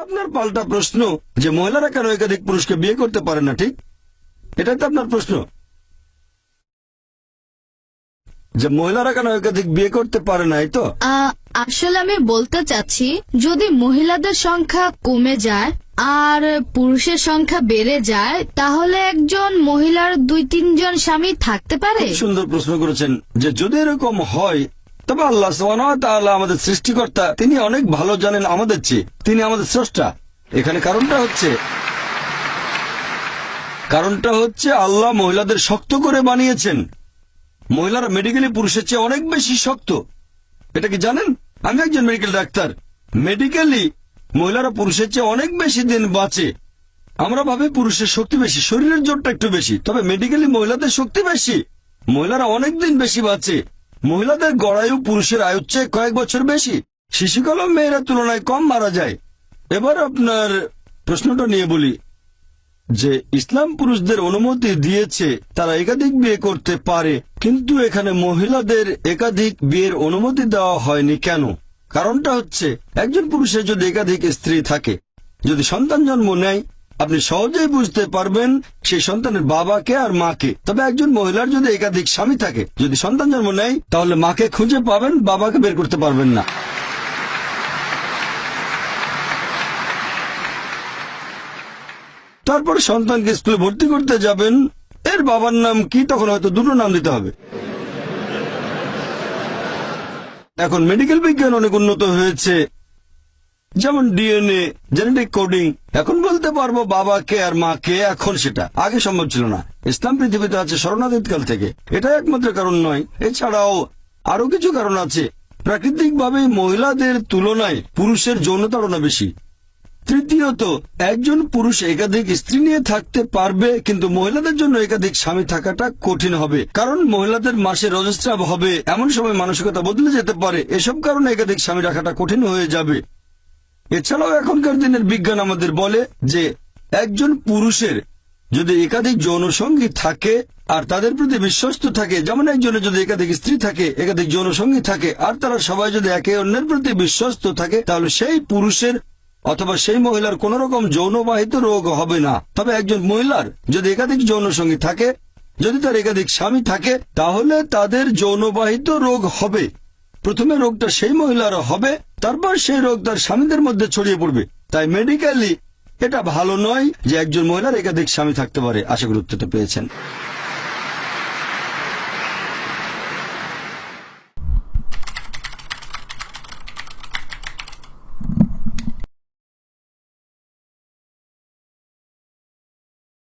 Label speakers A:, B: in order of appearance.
A: আপনার পাল্টা প্রশ্ন যে মহিলারা কেন একাধিক পুরুষকে বিয়ে করতে পারে না, ঠিক? এটাই তো আপনার প্রশ্ন, যে মহিলারা কেন একাধিক বিয়ে করতে পারে না, এই তো?
B: আসলে আমি বলতে চাচ্ছি, যদি মহিলাদের সংখ্যা কমে যায় আর পুরুষের সংখ্যা বেড়ে যায়, তাহলে একজন মহিলার 2-3 জন স্বামী থাকতে পারে।
A: খুব সুন্দর প্রশ্ন করেছেন, যে যদি এরকম হয় তবে আল্লাহ সুবহানাহু ওয়া তাআলা আমাদের সৃষ্টিকর্তা, তিনি অনেক ভালো জানেন আমাদের চেয়ে, তিনি আমাদের স্রষ্টা। এখানে কারণটা হচ্ছে আল্লাহ মহিলাদের শক্ত করে বানিয়েছেন। মহিলারা মেডিকেলি পুরুষের চেয়ে অনেক বেশি শক্ত। এটা কি জানেন? আমি একজন মেডিকেল ডাক্তার। মেডিকেলি মহিলারা পুরুষের চেয়ে অনেক বেশি দিন বাঁচে। আমরা ভাবি পুরুষের শক্তি বেশি, শরীরের জোরটা একটু বেশি, তবে মেডিকেলি মহিলাদের শক্তি বেশি। মহিলারা অনেক দিন বেশি বাঁচে। মহিলাদের গড়ায়ু পুরুষের আয়ুর চেয়ে কয়েক বছর বেশি। শিশুকালেও মেয়েরা তুলনায় কম মারা যায়। এবার আপনার প্রশ্নটা নিয়ে বলি, যে ইসলাম পুরুষদের অনুমতি দিয়েছে তারা একাধিক বিয়ে করতে পারে, কিন্তু এখানে মহিলাদের একাধিক বিয়ের অনুমতি দেওয়া হয়নি কেন? কারণটা হচ্ছে, একজন পুরুষের যদি একাধিক স্ত্রী থাকে, যদি সন্তান জন্ম নেয়, আপনি সহজেই বুঝতে পারবেন সেই সন্তানের বাবাকে আর মাকে। তবে একজন মহিলার যদি একাধিক স্বামী থাকে, যদি সন্তান জন্ম নেয়, তাহলে মাকে খুঁজে পাবেন, বাবাকে বের করতে পারবেন না। তারপর সন্তানকে স্কুলে ভর্তি করতে যাবেন, এর বাবার নাম কি? তখন হয়তো দুটো নাম দিতে হবে। এখন মেডিকেল বিজ্ঞান অনেক উন্নত হয়েছে, যেমন ডিএনএ, জেনেটিক কোডিং। এখন বলতে পারবো বাবাকে আর মাকে, এখন সেটা আগে সম্ভব ছিল না। ইসলাম পৃথিবীতে আছে স্মরণাতীতকাল থেকে। এটা একমাত্র কারণ নয়, এছাড়াও আরো কিছু কারণ আছে। প্রাকৃতিকভাবে মহিলাদের তুলনায় পুরুষের যৌনতাড়না বেশি। তৃতীয়ত, একজন পুরুষ একাধিক স্ত্রী নিয়ে থাকতে পারবে, কিন্তু মহিলাদের জন্য একাধিক স্বামী থাকাটা কঠিন হবে, কারণ মহিলাদের মাসে রজস্রাব হবে, এমন সময় মানসিকতা বদলে যেতে পারে। এসব কারণে একাধিক স্বামী রাখাটা কঠিন হয়ে যাবে। এছাড়াও এখনকার দিনের বিজ্ঞান আমাদের বলে যে একজন পুরুষের যদি একাধিক যৌনসঙ্গী থাকে আর তাদের প্রতি বিশ্বস্ত থাকে, যেমন একজনের যদি একাধিক স্ত্রী থাকে, একাধিক যৌনসঙ্গী থাকে, আর তারা সবাই যদি একে অন্যের প্রতি বিশ্বস্ত থাকে, তাহলে সেই পুরুষের অথবা সেই মহিলার কোন রকম যৌনবাহিত রোগ হবে না। তবে একজন মহিলার যদি একাধিক যৌনসঙ্গী থাকে, যদি তার একাধিক স্বামী থাকে, তাহলে তাদের যৌনবাহিত রোগ হবে। প্রথমে রোগটা সেই মহিলার হবে, তারপর সেই রোগ তার স্বামীদের মধ্যে ছড়িয়ে পড়বে। তাই মেডিকেলি এটা ভালো নয় যে একজন মহিলার একাধিক স্বামী থাকতে পারে। আশা করি উত্তরটা পেয়েছেন।